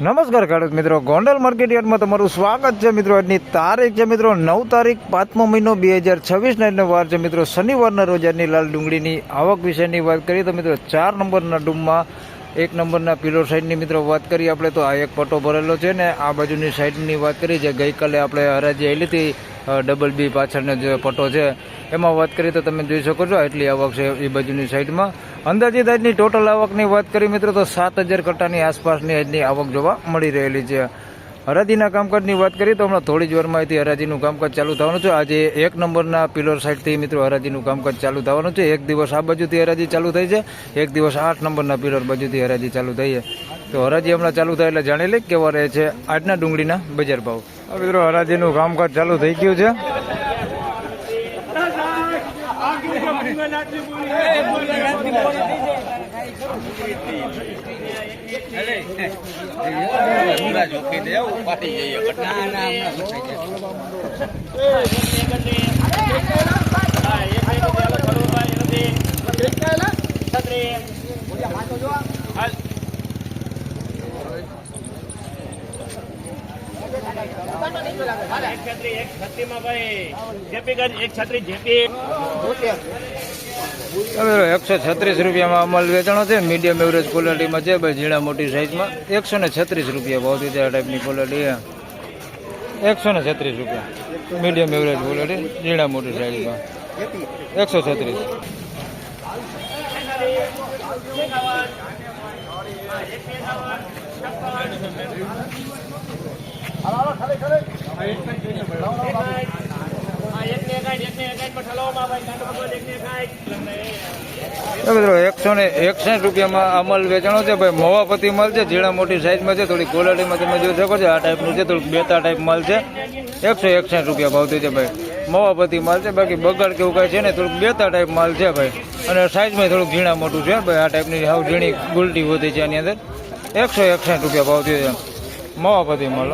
નમસ્કાર ખેડૂત મિત્રો, ગોંડલ માર્કેટ યાર્ડમાં તમારું સ્વાગત છે મિત્રો. આજની તારીખ છે મિત્રો 9 તારીખ 5મો મહિનો 2026 આજનો વાર છે મિત્રો શનિવારના રોજ. આજની લાલ ડુંગળીની આવક વિશેની વાત કરીએ તો મિત્રો 4 નંબરના ડૂમમાં 1 નંબરના પિલોર સાઈડની મિત્રો વાત કરીએ આપણે તો આ એક પટ્ટો ભરેલો છે ને આ બાજુની સાઈડની વાત કરી છે. ગઈકાલે આપણે હરાજી આવેલી હતી ડબલ બી પાછળનો જે પટ્ટો છે એમાં વાત કરીએ તો તમે જોઈ શકો છો એટલી આવક છે એ બાજુની સાઈડમાં. અંદાજિત આજની ટોટલ આવકની વાત કરી મિત્રો તો 7,000 કટ્ટાની આસપાસની આજની આવક જોવા મળી રહેલી છે. હરાજીના કામકાજની વાત કરીએ તો હમણાં થોડી જ વારમાં અહીંથી હરાજીનું કામકાજ ચાલુ થવાનું છે. આજે 1 નંબરના પિલર સાઈડથી મિત્રો હરાજીનું કામકાજ ચાલુ થવાનું છે. એક દિવસ આ બાજુથી હરાજી ચાલુ થઈ છે, એક દિવસ 8 નંબરના પિલર બાજુથી હરાજી ચાલુ થઈ છે. તો હરાજી હમણાં ચાલુ થાય એટલે જાણી લે કેવા રહે છે આજના ડુંગળીના બજાર ભાવ. મિત્રો હરાજીનું કામકાજ ચાલુ થઈ ગયું છે. ₹136 અમલ વેચાણો છે. મીડિયમ એવરેજ ક્વોલિટીમાં છે ભાઈ, ઝીણા મોટી સાઈઝમાં ₹136 ભાવથી છે. આ ટાઈપની ક્વોલિટી ₹136 મીડિયમ એવરેજ ક્વોલિટી ઝીણા મોટી સાઈઝમાં 136. મિત્રો ₹161 અમલ વેચાણો છે ભાઈ. મોવાપતિ માલ છે, ઝીણા મોટી સાઈઝમાં છે, થોડી ક્વોલિટીમાં તમે જોઈ શકો છો. આ ટાઈપનું છે, થોડુંક બેતા ટાઈપ માલ છે. ₹161 ભાવથી છે ભાઈ. મોવાપતિ માલ છે, બાકી બગાડ કેવું કાંઈ છે ને, થોડુંક બેતા ટાઈપ માલ છે ભાઈ. અને સાઈઝમાં થોડુંક ઝીણા મોટું છે ભાઈ. આ ટાઈપની હાવ ઝીણી ગુલટી હોતી છે આની અંદર. ₹161 ભાવથી છે મોવાપતિ માલ.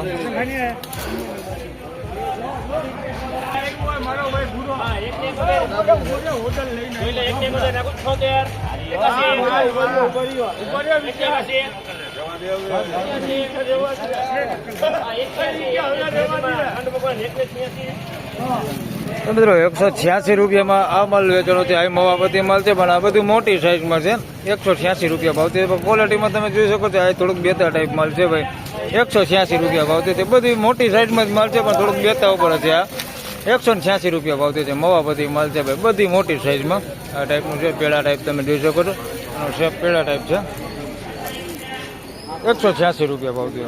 મિત્રો ₹186 આ માલ વેચાણો છે. આ મોવાપતિ માલ છે પણ આ બધું મોટી સાઈઝમાં છે. ₹186 ભાવથી. ક્વોલિટીમાં તમે જોઈ શકો છો આ થોડુંક બેતા ટાઈપ માલ છે ભાઈ. ₹186 ભાવથી છે. બધી મોટી સાઈઝમાં જ માલ છે પણ થોડુંક બેતા ઉપર છે. આ ₹186 ભાવથી છે. મોવાપતિ માલ છે ભાઈ, બધી મોટી સાઈઝમાં. આ ટાઈપનું છે, પેડા ટાઈપ તમે જોઈ શકો છો. શેપ પેડા ટાઈપ છે. ₹186 ભાવથી.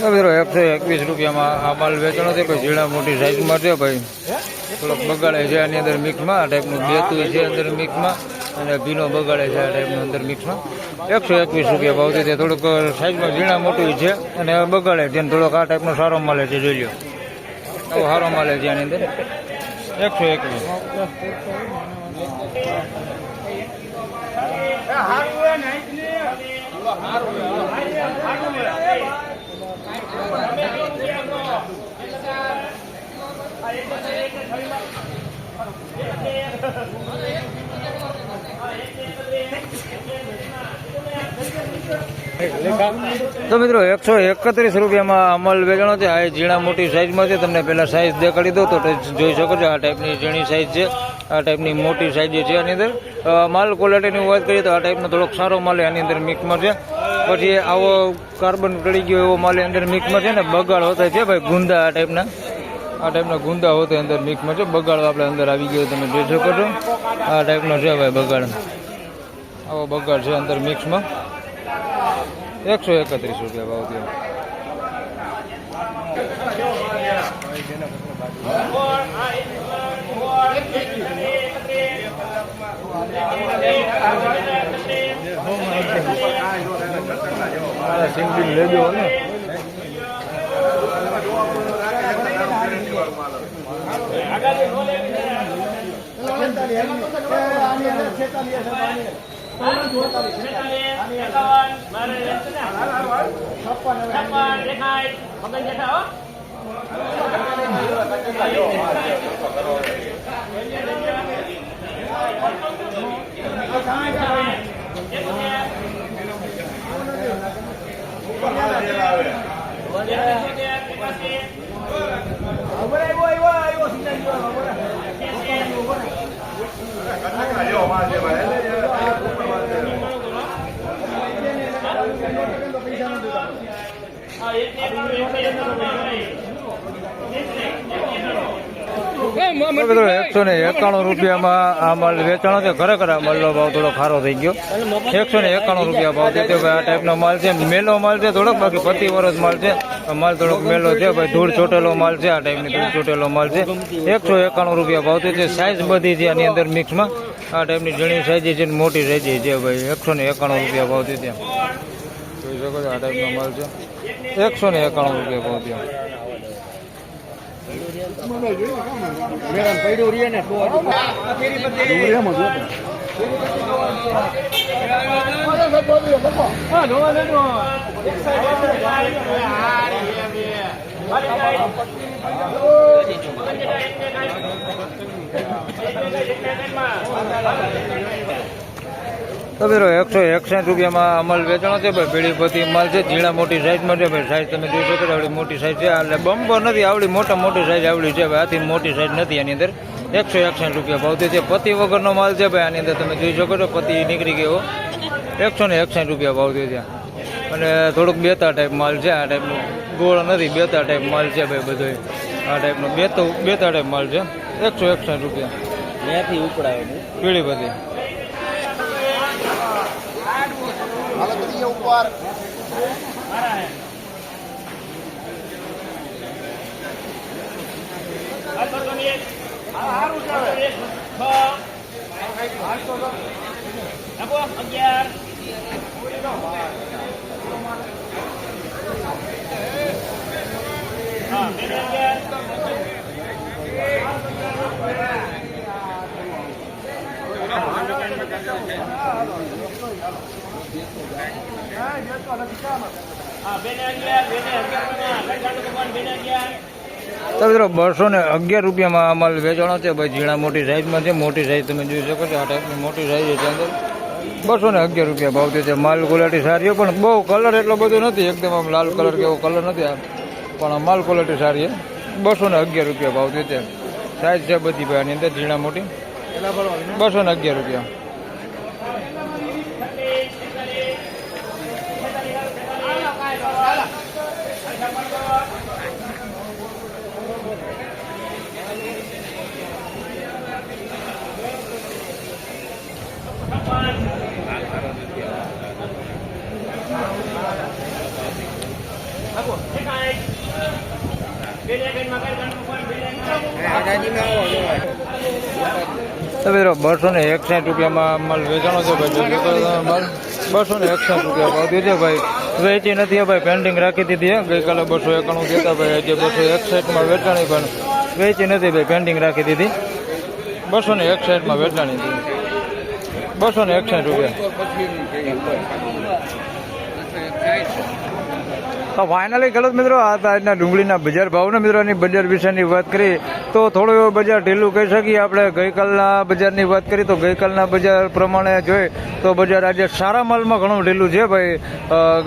₹121 આ માલ વેચાણો છે ભાઈ. ઝીણા મોટી સાઈઝમાં છે ભાઈ. થોડોક બગાડે છે આની અંદર મિક્સમાં. આ ટાઈપનું બેતું છે અંદર મિક્સમાં અને ભીનો બગાડે છે આ ટાઈપનું અંદર મિક્સમાં. ₹121 ભાવથી છે. થોડુંક સાઈઝમાં ઝીણા મોટું છે અને બગાડે છે. થોડોક આ ટાઈપનો સારો માલે છે, જોઈ લો. આવો સારો માલે છે આની અંદર. 121. તો મિત્રો ₹131 અમલ વેચાણો છે. આ ઝીણા મોટી સાઈઝમાં છે. તમને પહેલા સાઈઝ દેખાડી દો તો જોઈ શકો છો. આ ટાઈપની ઝીણી સાઈઝ છે, આ ટાઈપની મોટી સાઈઝ છે આની અંદર. માલ ક્વોલિટીની વાત કરીએ તો આ ટાઈપનો થોડોક સારો માલ આની અંદર મિક્સમાં છે. પછી આવો કાર્બન ચડી ગયો એવો માલ અંદર મિક્સમાં છે ને બગાડ હોતા છે ભાઈ. ગુંદા આ ટાઈપના ગુંદા હોતા અંદર મિક્સમાં છે. બગાડ આપણે અંદર આવી ગયો તમે જોઈ શકો છો. આ ટાઈપનો છે ભાઈ બગાડ. આવો બગાડ છે અંદર મિક્સમાં. ₹131 ભાવથી. સિંગલ લેજો ને. મિત્રો 191 રૂપિયામાં આ માલ વેચાણો છે. ખરેખર આ માલનો ભાવ થોડો ખારો થઈ ગયો. 191 રૂપિયા ભાવ થયો ભાઈ. આ ટાઈપનો માલ છે, મેલો માલ છે થોડોક, બાકી 25 વર્ષ માલ છે. માલ થોડોક મેલો છે ભાઈ, ધૂળ ચોટેલો માલ છે. આ ટાઈપની ધૂળ ચોટેલો માલ છે. 191 રૂપિયા ભાવ થયો છે. સાઇઝ બધી છે આની અંદર મિક્સમાં. આ ટાઈપની ઝીણી સાઈઝ છે, મોટી સાઈઝ છે ભાઈ. 191 રૂપિયા ભાવ થયો છે. જોઈ શકો છો આ ટાઈપનો માલ છે. 191 રૂપિયા ભાવ થયો. તો મિત્રો 161 રૂપિયામાં અમલ વેચાણો છે ભાઈ. પીળીપતિ માલ છે, ઝીણા મોટી સાઈઝમાં છે ભાઈ. સાઈઝ તમે જોઈ શકો છો, આવડી મોટી સાઈઝ છે. એટલે બમ્પર નથી, આવડી મોટી સાઈઝ આવડી છે ભાઈ. આથી મોટી સાઈઝ નથી આની અંદર. 161 રૂપિયા ભાવ છે. પતિ વગરનો માલ છે ભાઈ. આની અંદર તમે જોઈ શકો છો, પતિ નીકળી ગયો. 161 રૂપિયા ભાવ છે. અને થોડુંક બેતા ટાઈપ માલ છે. આ ટાઈપનું ગોળ નથી, બેતા ટાઈપ માલ છે ભાઈ બધો. આ ટાઈપનો બેતા ટાઈપ માલ છે. 161 રૂપિયા ત્યાંથી ઉપડાવે પીળીપતિ. ઉપર તો મિત્રો 211 રૂપિયામાં આ માલ વેચાણો છે ભાઈ. ઝીણા મોટી સાઈઝમાં છે. મોટી સાઈઝ તમે જોઈ શકો છો. આ ટાઈપની મોટી સાઈઝ છે અંદર. 211 રૂપિયા ભાવ છે. માલ ક્વોલિટી સારી પણ બહુ કલર એટલો બધો નથી. એકદમ આમ લાલ કલર કે એવો કલર નથી, પણ માલ ક્વોલિટી સારી છે. 211 રૂપિયા ભાવ છે. સાઈઝ છે બધી ભાઈ આની અંદર ઝીણા મોટી. 211 રૂપિયા. તો મિત્રો 261 રૂપિયામાં માલ વેચાણો છે ભાઈ. માલ 261 રૂપિયા ભાવ છે ભાઈ. વેચી નથી ભાઈ, પેન્ડિંગ રાખી દીધી. ગઈકાલે 291 દેતા ભાઈ. આજે 261માં વેચાણી, પણ વેચી નથી ભાઈ, પેન્ડિંગ રાખી દીધી. 261માં વેચાણી હતી. 261 રૂપિયા. તો ફાઇનલી ખેડૂત મિત્રો આ આજના ડુંગળીના બજાર ભાવના મિત્રોની બજાર વિશેની વાત કરી તો થોડું એવું બજાર ઢીલું કહી શકીએ. આપણે ગઈકાલના બજારની વાત કરી તો ગઈકાલના બજાર પ્રમાણે જોઈએ તો બજાર આજે સારા માલમાં ઘણું ઢીલું છે ભાઈ.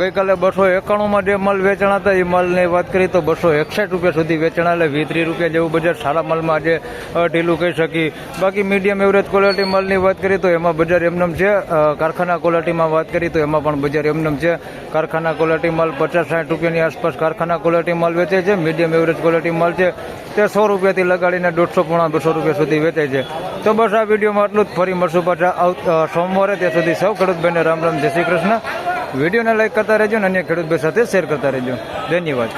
ગઈકાલે 291માં જે માલ વેચાણ હતા એ માલની વાત કરી તો 261 રૂપિયા સુધી વેચાણ, એટલે 20 રૂપિયા જેવું બજાર સારા માલમાં આજે ઢીલું કહી શકીએ. બાકી મીડિયમ એવરેજ ક્વોલિટી માલની વાત કરી તો એમાં બજાર એમનેમ છે. કારખાના ક્વોલિટીમાં વાત કરી તો એમાં પણ બજાર એમનેમ છે. કારખાના ક્વોલિટી માલ 50-60 રૂપિયાની આસપાસ કારખાના ક્વોલિટી માલ વેચે છે. મીડિયમ એવરેજ ક્વોલિટી માલ છે તે 100 રૂપિયાથી લગાડીને 150-200 રૂપિયા સુધી વેચાય છે. તો બસ આ વિડીયોમાં આટલું જ. ફરી મળશું પાછા સોમવારે. ત્યાં સુધી સૌ ખેડૂતભાઈને રામ રામ, જય શ્રી કૃષ્ણ. વિડીયોને લાઈક કરતા રહેજો અને અન્ય ખેડૂતભાઈ સાથે શેર કરતા રહેજો. ધન્યવાદ.